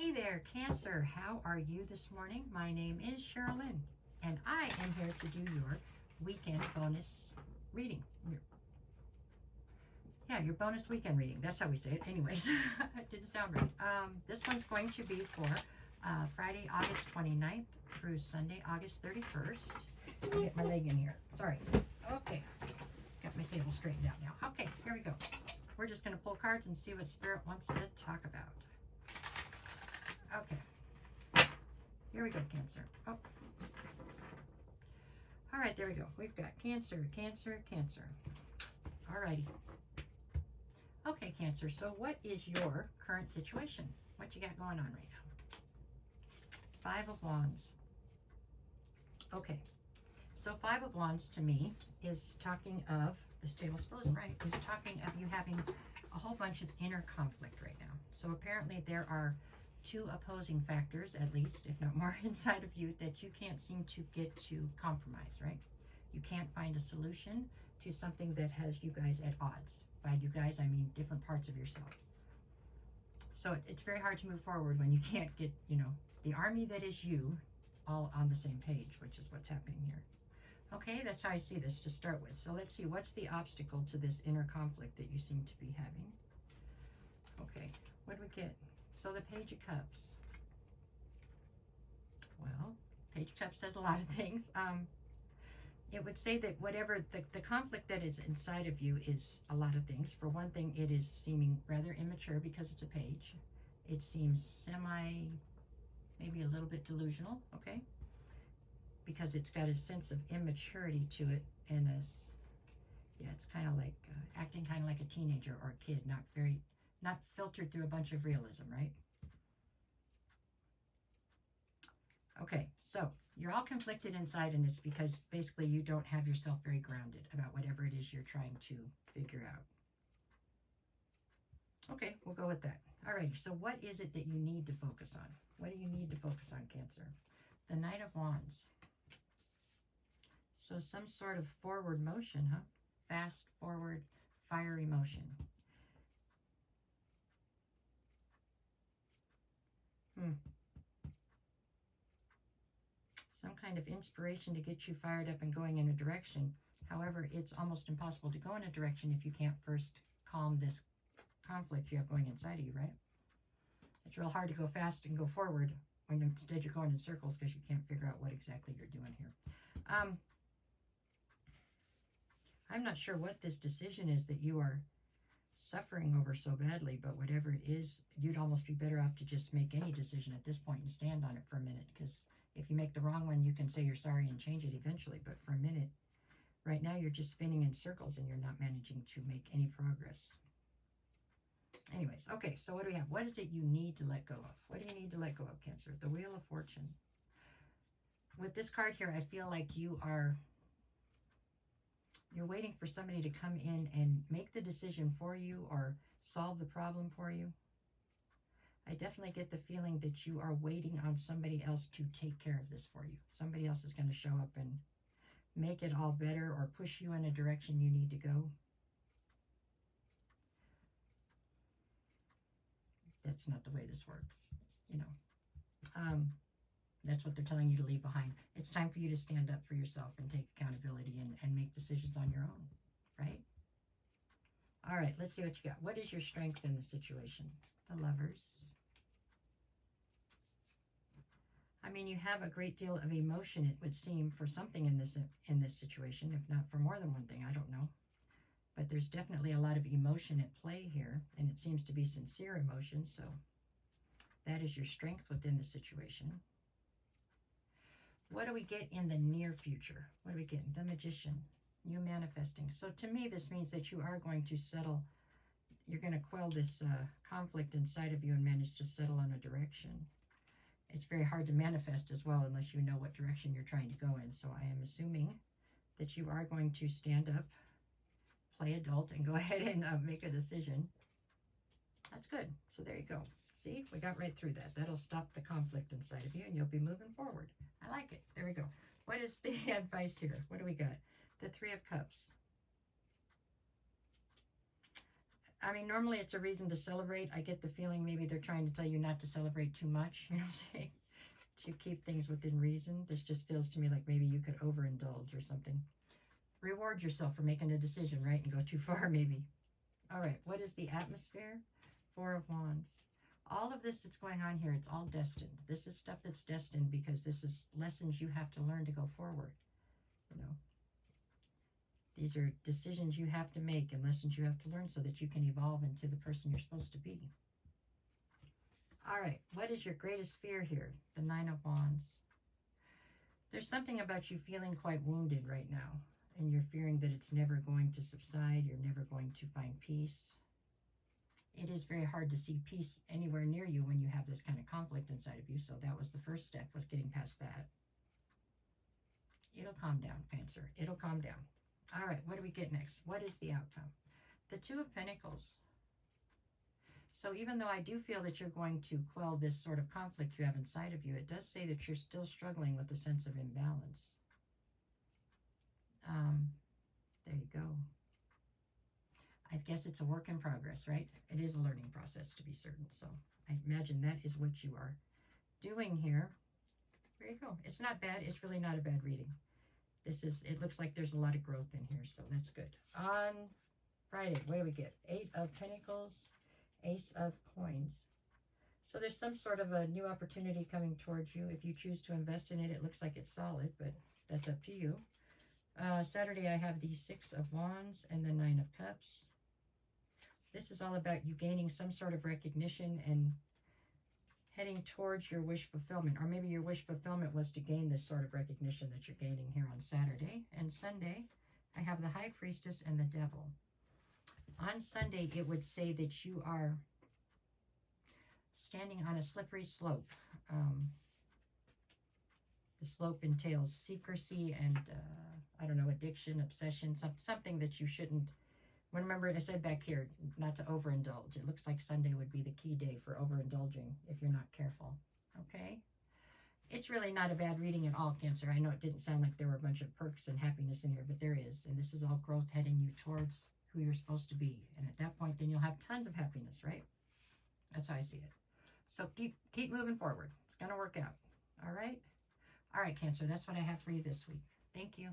Hey there, Cancer. How are you this morning? My name is Sherilyn, and I am here to do your weekend bonus reading. Your bonus weekend reading. That's how we say it. Anyways, it didn't sound right. This one's going to be for Friday, August 29th through Sunday, August 31st. Let me get my leg in here. Sorry. Okay. Got my table straightened out now. Okay, here we go. We're just going to pull cards and see what Spirit wants to talk about. Okay. Here we go, Cancer. Oh. All right, there we go. We've got Cancer, Cancer, Cancer. All righty. Okay, Cancer, so what is your current situation? What you got going on right now? Five of Wands. Okay, so Five of Wands to me is talking of, this table still isn't right, is talking of you having a whole bunch of inner conflict right now. So apparently there are two opposing factors, at least, if not more, inside of you that you can't seem to get to compromise, right? You can't find a solution to something that has you guys at odds. By you guys, I mean different parts of yourself. So it's very hard to move forward when you can't get, the army that is you all on the same page, which is what's happening here. Okay, that's how I see this to start with. So let's see, what's the obstacle to this inner conflict that you seem to be having? Okay, what do we get? So the Page of Cups. Well, Page of Cups says a lot of things. It would say that whatever the conflict that is inside of you is a lot of things. For one thing, it is seeming rather immature because it's a page. It seems maybe a little bit delusional, okay? Because it's got a sense of immaturity to it, and it's kind of like acting kind of like a teenager or a kid, not filtered through a bunch of realism, right? Okay, so you're all conflicted inside, and it's because basically you don't have yourself very grounded about whatever it is you're trying to figure out. Okay, we'll go with that. Alrighty, so what is it that you need to focus on? What do you need to focus on, Cancer? The Knight of Wands. So some sort of forward motion, huh? Fast, forward, fiery motion. Some kind of inspiration to get you fired up and going in a direction. However, it's almost impossible to go in a direction if you can't first calm this conflict you have going inside of you, right? It's real hard to go fast and go forward when instead you're going in circles because you can't figure out what exactly you're doing here. I'm not sure what this decision is that you are suffering over so badly, but whatever it is, you'd almost be better off to just make any decision at this point and stand on it for a minute, because if you make the wrong one, you can say you're sorry and change it eventually, but for a minute, right now you're just spinning in circles and you're not managing to make any progress. Anyways, okay, so what do we have? What is it you need to let go of? What do you need to let go of, Cancer? The Wheel of Fortune. With this card here, I feel like you're waiting for somebody to come in and make the decision for you or solve the problem for you. I definitely get the feeling that you are waiting on somebody else to take care of this for you. Somebody else is going to show up and make it all better or push you in a direction you need to go. That's not the way this works, That's what they're telling you to leave behind. It's time for you to stand up for yourself and take accountability and make decisions on your own, right? All right, let's see what you got. What is your strength in the situation? The Lovers. I mean, you have a great deal of emotion, it would seem, for something in this situation, if not for more than one thing, I don't know. But there's definitely a lot of emotion at play here, and it seems to be sincere emotion, so that is your strength within the situation. What do we get in the near future? What do we get? The Magician, you manifesting. So to me, this means that you are going to settle, you're going to quell this conflict inside of you and manage to settle on a direction. It's very hard to manifest as well unless you know what direction you're trying to go in. So I am assuming that you are going to stand up, play adult, and go ahead and make a decision. That's good. So there you go. See, we got right through that. That'll stop the conflict inside of you and you'll be moving forward. I like it. There we go. What is the advice here? What do we got? The Three of Cups. I mean, normally it's a reason to celebrate. I get the feeling maybe they're trying to tell you not to celebrate too much, you know what I'm saying? To keep things within reason. This just feels to me like maybe you could overindulge or something. Reward yourself for making a decision, right? And go too far, maybe. All right, what is the atmosphere? Four of Wands. All of this that's going on here, it's all destined. This is stuff that's destined because this is lessons you have to learn to go forward, you know. These are decisions you have to make and lessons you have to learn so that you can evolve into the person you're supposed to be. All right, what is your greatest fear here? The Nine of Wands. There's something about you feeling quite wounded right now, and you're fearing that it's never going to subside. You're never going to find peace. It is very hard to see peace anywhere near you when you have this kind of conflict inside of you. So that was the first step, was getting past that. It'll calm down, Cancer. It'll calm down. All right, what do we get next? What is the outcome? The Two of Pentacles. So even though I do feel that you're going to quell this sort of conflict you have inside of you, it does say that you're still struggling with a sense of imbalance. There you go. I guess it's a work in progress, right? It is a learning process, to be certain. So I imagine that is what you are doing here. There you go. It's not bad. It's really not a bad reading. It looks like there's a lot of growth in here, so that's good. On Friday, what do we get? Eight of Pentacles, Ace of Coins. So there's some sort of a new opportunity coming towards you. If you choose to invest in it, it looks like it's solid, but that's up to you. Saturday, I have the Six of Wands and the Nine of Cups. This is all about you gaining some sort of recognition and heading towards your wish fulfillment. Or maybe your wish fulfillment was to gain this sort of recognition that you're gaining here on Saturday. And Sunday, I have the High Priestess and the Devil. On Sunday, it would say that you are standing on a slippery slope. The slope entails secrecy and, I don't know, addiction, obsession, something that you shouldn't. Remember, I said back here, not to overindulge. It looks like Sunday would be the key day for overindulging if you're not careful, okay? It's really not a bad reading at all, Cancer. I know it didn't sound like there were a bunch of perks and happiness in here, but there is. And this is all growth heading you towards who you're supposed to be. And at that point, then you'll have tons of happiness, right? That's how I see it. So keep moving forward. It's going to work out, all right? All right, Cancer, that's what I have for you this week. Thank you.